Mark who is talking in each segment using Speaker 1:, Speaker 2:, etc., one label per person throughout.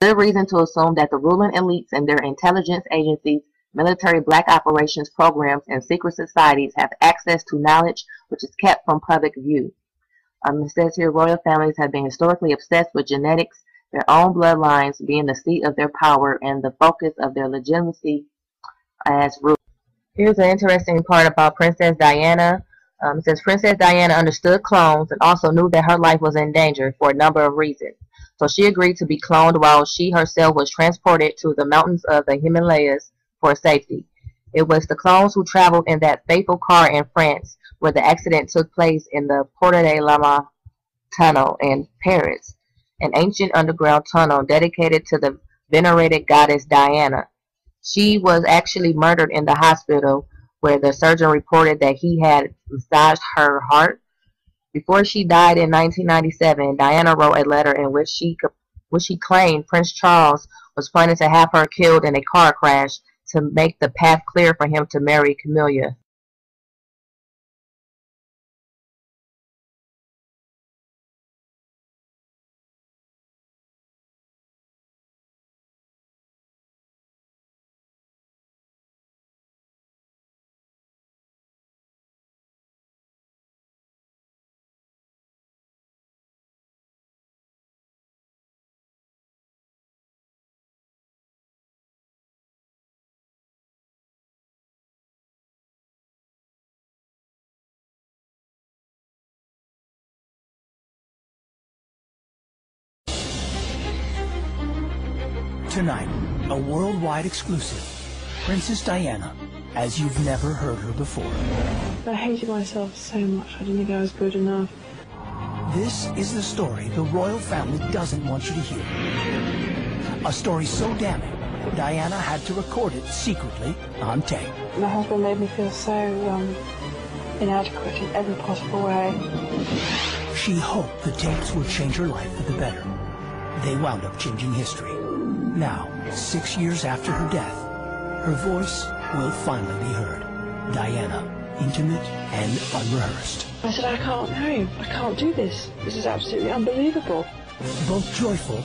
Speaker 1: good reason to assume that the ruling elites and their intelligence agencies, military black operations programs, and secret societies have access to knowledge which is kept from public view. It says here royal families have been historically obsessed with genetics, their own bloodlines being the seat of their power and the focus of their legitimacy as rulers. Here's an interesting part about Princess Diana. It says Princess Diana understood clones and also knew that her life was in danger for a number of reasons. So she agreed to be cloned while she herself was transported to the mountains of the Himalayas for safety. It was the clones who traveled in that fateful car in France where the accident took place in the Porte de Lama tunnel in Paris, an ancient underground tunnel dedicated to the venerated goddess Diana. She was actually murdered in the hospital where the surgeon reported that he had massaged her heart. Before she died in 1997, Diana wrote a letter in which she claimed Prince Charles was planning to have her killed in a car crash to make the path clear for him to marry Camilla.
Speaker 2: Tonight, a worldwide exclusive, Princess Diana, as you've never heard her before.
Speaker 3: I hated myself so much, I didn't think I was good enough.
Speaker 2: This is the story the royal family doesn't want you to hear. A story so damning, Diana had to record it secretly on tape.
Speaker 3: My husband made me feel so inadequate in every possible way.
Speaker 2: She hoped the tapes would change her life for the better. They wound up changing history. Now, 6 years after her death, her voice will finally be heard. Diana, intimate and unrehearsed.
Speaker 3: I said, I can't, no, I can't do this. This is absolutely unbelievable.
Speaker 2: Both joyful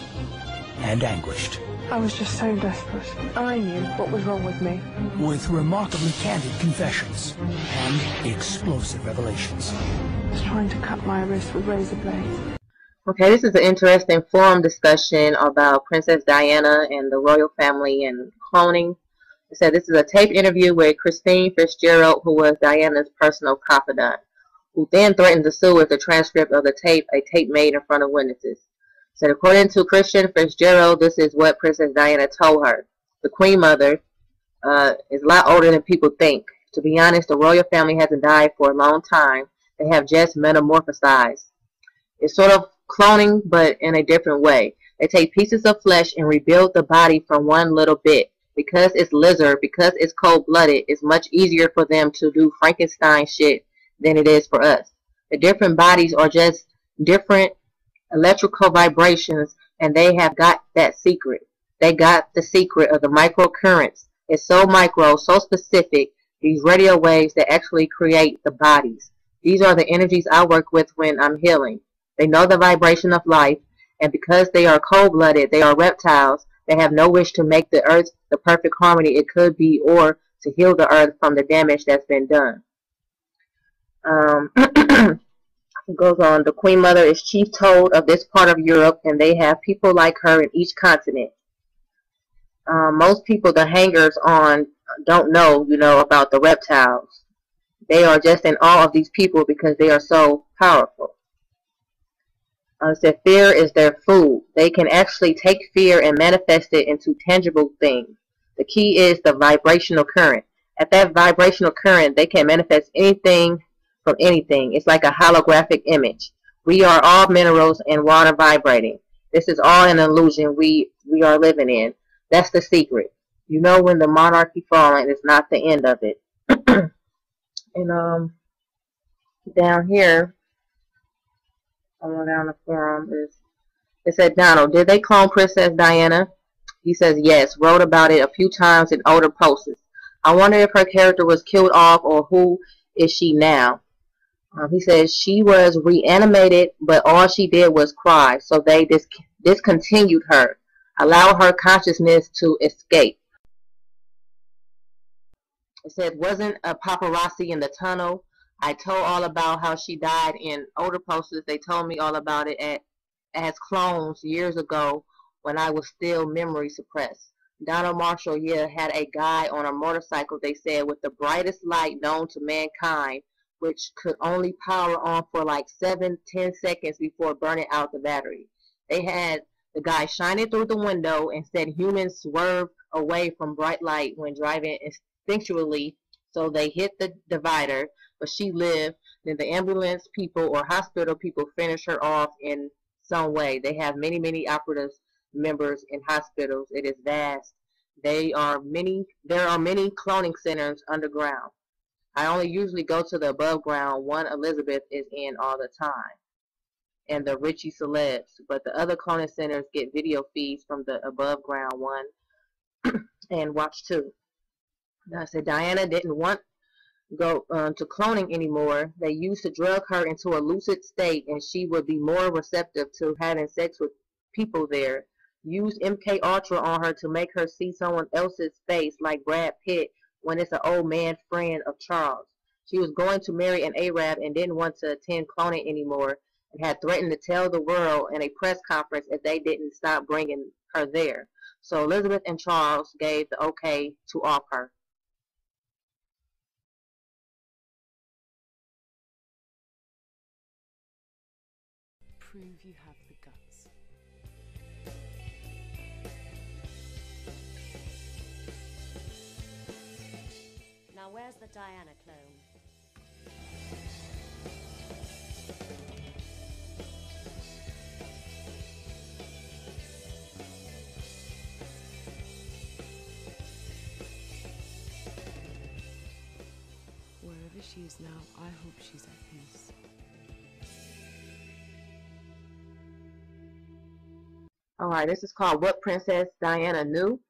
Speaker 2: and anguished.
Speaker 3: I was just so desperate. I knew what was wrong with me.
Speaker 2: With remarkably candid confessions and explosive revelations.
Speaker 3: I was trying to cut my wrist with razor blades.
Speaker 1: Okay, this is an interesting forum discussion about Princess Diana and the royal family and cloning. It said this is a tape interview with Christine Fitzgerald, who was Diana's personal confidant, who then threatened to sue if the transcript of the tape, a tape made in front of witnesses. It said according to Christian Fitzgerald, this is what Princess Diana told her. The Queen Mother is a lot older than people think. To be honest, the royal family hasn't died for a long time. They have just metamorphosized. It's sort of cloning, but in a different way. They take pieces of flesh and rebuild the body from one little bit. Because it's lizard, because it's cold-blooded, it's much easier for them to do Frankenstein shit than it is for us. The different bodies are just different electrical vibrations, and they have got that secret. They got the secret of the microcurrents. It's so micro, so specific, these radio waves that actually create the bodies. These are the energies I work with when I'm healing. They know the vibration of life, and because they are cold-blooded, they are reptiles. They have no wish to make the earth the perfect harmony it could be or to heal the earth from the damage that's been done. It goes on, the Queen Mother is chief toad of this part of Europe, and they have people like her in each continent. Most people, the hangers-on, don't know, about the reptiles. They are just in awe of these people because they are so powerful. Said fear is their food. They can actually take fear and manifest it into tangible things. The key is the vibrational current. At that vibrational current, they can manifest anything from anything. It's like a holographic image. We are all minerals and water vibrating. This is all an illusion we are living in. That's the secret. When the monarchy falling, it's not the end of it. And down here, someone down the forum it said, Donald, did they clone Princess Diana? He says yes, wrote about it a few times in older posts. I wonder if her character was killed off or who is she now? He says she was reanimated, but all she did was cry, so they discontinued her. allow her consciousness to escape. It said, wasn't a paparazzi in the tunnel. I told all about how she died in older posters. They told me all about it as clones years ago when I was still memory suppressed. Donald Marshall, yeah, had a guy on a motorcycle, they said, with the brightest light known to mankind, which could only power on for like 7-10 seconds before burning out the battery. They had the guy shining through the window and said humans swerve away from bright light when driving instinctually, so they hit the divider, but she lived. Then the ambulance people or hospital people finished her off in some way. They have many operatives members in hospitals. It is vast. There are many cloning centers underground. I only usually go to the above ground one Elizabeth is in all the time, and the Richie celebs, but the other cloning centers get video feeds from the above ground one and watch too. I said Diana didn't want go to cloning anymore. They used to drug her into a lucid state, and she would be more receptive to having sex with people there. Use MK Ultra on her to make her see someone else's face, like Brad Pitt, when it's an old man friend of Charles. She was going to marry an Arab and didn't want to attend cloning anymore, and had threatened to tell the world in a press conference if they didn't stop bringing her there. So Elizabeth and Charles gave the okay to off her.
Speaker 4: Prove you have the guts.
Speaker 5: Now where's the Diana clone?
Speaker 4: Wherever she is now, I hope she's at peace.
Speaker 1: Alright, this is called What Princess Diana Knew.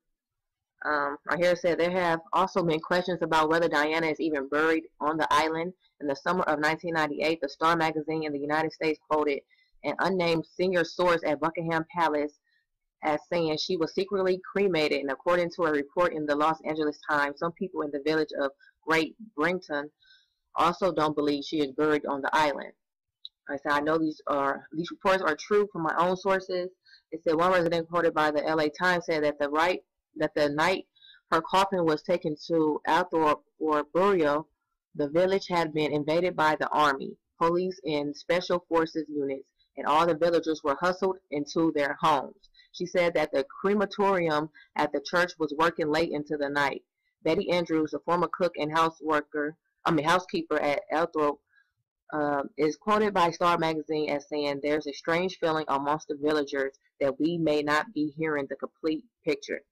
Speaker 1: Right here it said there have also been questions about whether Diana is even buried on the island. In the summer of 1998, the Star magazine in the United States quoted an unnamed senior source at Buckingham Palace as saying she was secretly cremated, and according to a report in the Los Angeles Times, some people in the village of Great Brinton also don't believe she is buried on the island. I said I know these reports are true from my own sources. It said one resident quoted by the LA Times said that the night her coffin was taken to Althorp for burial, the village had been invaded by the army, police, and special forces units, and all the villagers were hustled into their homes. She said that the crematorium at the church was working late into the night. Betty Andrews, a former cook and housekeeper at Althorp, is quoted by Star magazine as saying, "There's a strange feeling amongst the villagers that we may not be hearing the complete picture."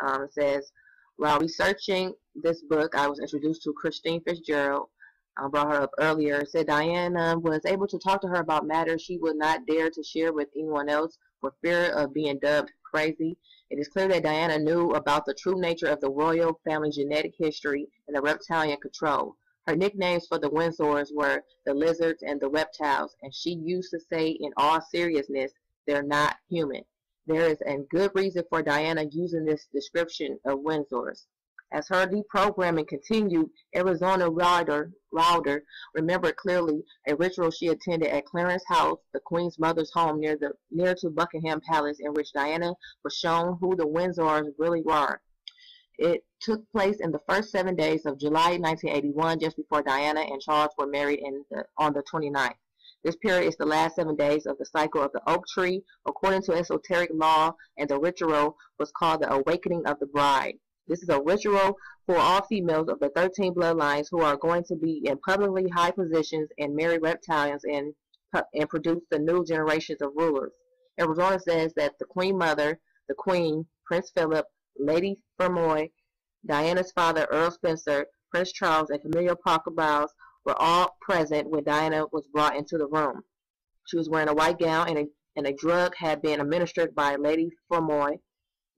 Speaker 1: It says, while researching this book, I was introduced to Christine Fitzgerald. I brought her up earlier. It said Diana was able to talk to her about matters she would not dare to share with anyone else for fear of being dubbed crazy. It is clear that Diana knew about the true nature of the royal family genetic history and the reptilian control. Her nicknames for the Windsors were the lizards and the reptiles, and she used to say in all seriousness, "They're not human." There is a good reason for Diana using this description of Windsors. As her deprogramming continued, Arizona Wilder remembered clearly a ritual she attended at Clarence House, the Queen's mother's home near to Buckingham Palace, in which Diana was shown who the Windsors really were. It took place in the first 7 days of July 1981, just before Diana and Charles were married on the 29th. This period is the last 7 days of the cycle of the oak tree, according to esoteric law, and the ritual was called the Awakening of the Bride. This is a ritual for all females of the 13 bloodlines who are going to be in publicly high positions and marry reptilians and produce the new generations of rulers. Arizona says that the Queen Mother, the Queen, Prince Philip, Lady Fermoy, Diana's father, Earl Spencer, Prince Charles, and Camilla Parker Bowles were all present when Diana was brought into the room. She was wearing a white gown, and a drug had been administered by Lady Fermoy.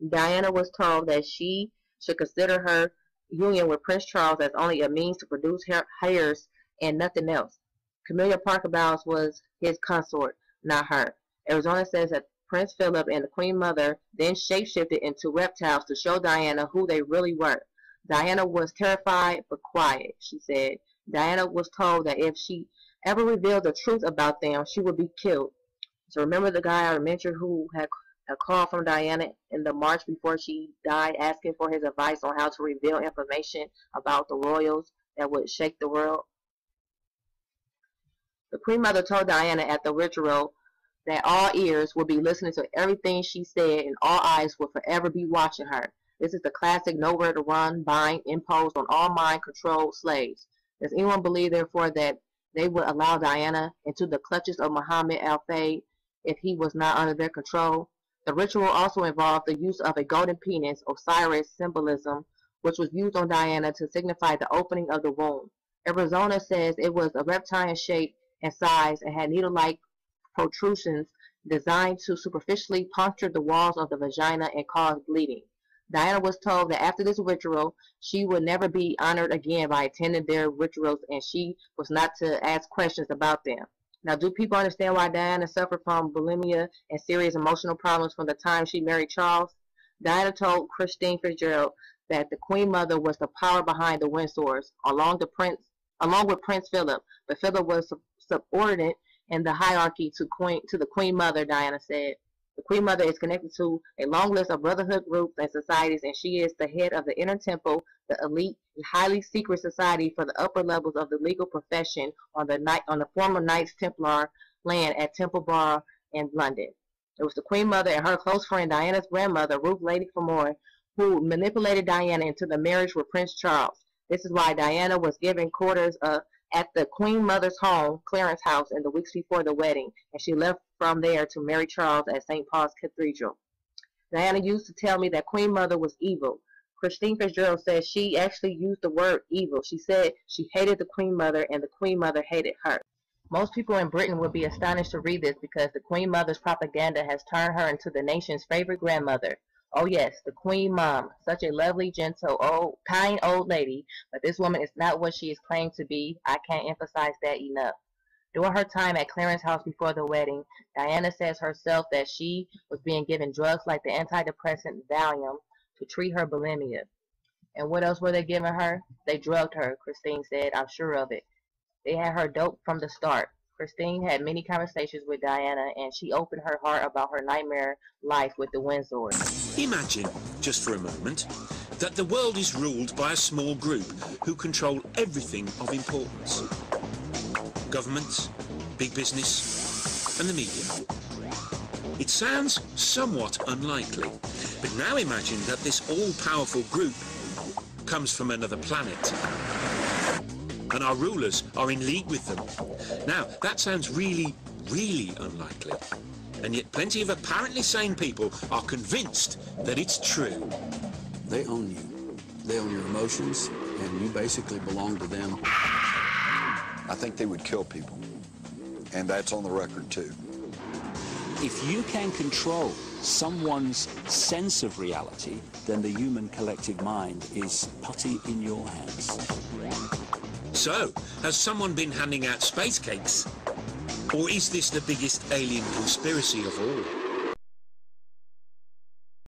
Speaker 1: Diana was told that she should consider her union with Prince Charles as only a means to produce heirs and nothing else. Camilla Parker Bowles was his consort, not her. Arizona says that Prince Philip and the Queen Mother then shapeshifted into reptiles to show Diana who they really were. Diana was terrified but quiet, she said. Diana was told that if she ever revealed the truth about them, she would be killed. So remember the guy I mentioned who had a call from Diana in the March before she died asking for his advice on how to reveal information about the royals that would shake the world? The Queen Mother told Diana at the ritual that all ears would be listening to everything she said and all eyes would forever be watching her. This is the classic nowhere to run, bind, imposed on all mind-controlled slaves. Does anyone believe, therefore, that they would allow Diana into the clutches of Muhammad al-Fayed if he was not under their control? The ritual also involved the use of a golden penis, Osiris symbolism, which was used on Diana to signify the opening of the womb. Arizona says it was a reptilian shape and size and had needle-like protrusions designed to superficially puncture the walls of the vagina and cause bleeding. Diana was told that after this ritual, she would never be honored again by attending their rituals, and she was not to ask questions about them. Now, do people understand why Diana suffered from bulimia and serious emotional problems from the time she married Charles? Diana told Christine Fitzgerald that the Queen Mother was the power behind the Windsors, along with Prince Philip, but Philip was subordinate in the hierarchy to the Queen Mother, Diana said. The Queen Mother is connected to a long list of brotherhood groups and societies, and she is the head of the Inner Temple, the elite, highly secret society for the upper levels of the legal profession on the former Knights Templar land at Temple Bar in London. It was the Queen Mother and her close friend Diana's grandmother, Ruth Lady Fermor, who manipulated Diana into the marriage with Prince Charles. This is why Diana was given quarters at the Queen Mother's home, Clarence House, in the weeks before the wedding, and she left from there to marry Charles at St. Paul's Cathedral. Diana used to tell me that Queen Mother was evil. Christine Fitzgerald says she actually used the word evil. She said she hated the Queen Mother and the Queen Mother hated her. Most people in Britain would be astonished to read this because the Queen Mother's propaganda has turned her into the nation's favorite grandmother. Oh yes, the Queen Mom, such a lovely, gentle, kind old lady, but this woman is not what she is claimed to be. I can't emphasize that enough. During her time at Clarence House before the wedding, Diana says herself that she was being given drugs like the antidepressant Valium to treat her bulimia. And what else were they giving her? They drugged her, Christine said. I'm sure of it. They had her doped from the start. Christine had many conversations with Diana, and she opened her heart about her nightmare life with the Windsors.
Speaker 6: Imagine, just for a moment, that the world is ruled by a small group who control everything of importance. Governments, big business, and the media. It sounds somewhat unlikely, but now imagine that this all-powerful group comes from another planet, and our rulers are in league with them. Now, that sounds really, really unlikely, and yet plenty of apparently sane people are convinced that it's true.
Speaker 7: They own you. They own your emotions, and you basically belong to them.
Speaker 8: I think they would kill people, and that's on the record too.
Speaker 9: If you can control someone's sense of reality, then the human collective mind is putty in your hands.
Speaker 6: So, has someone been handing out space cakes? Or is this the biggest alien conspiracy of all?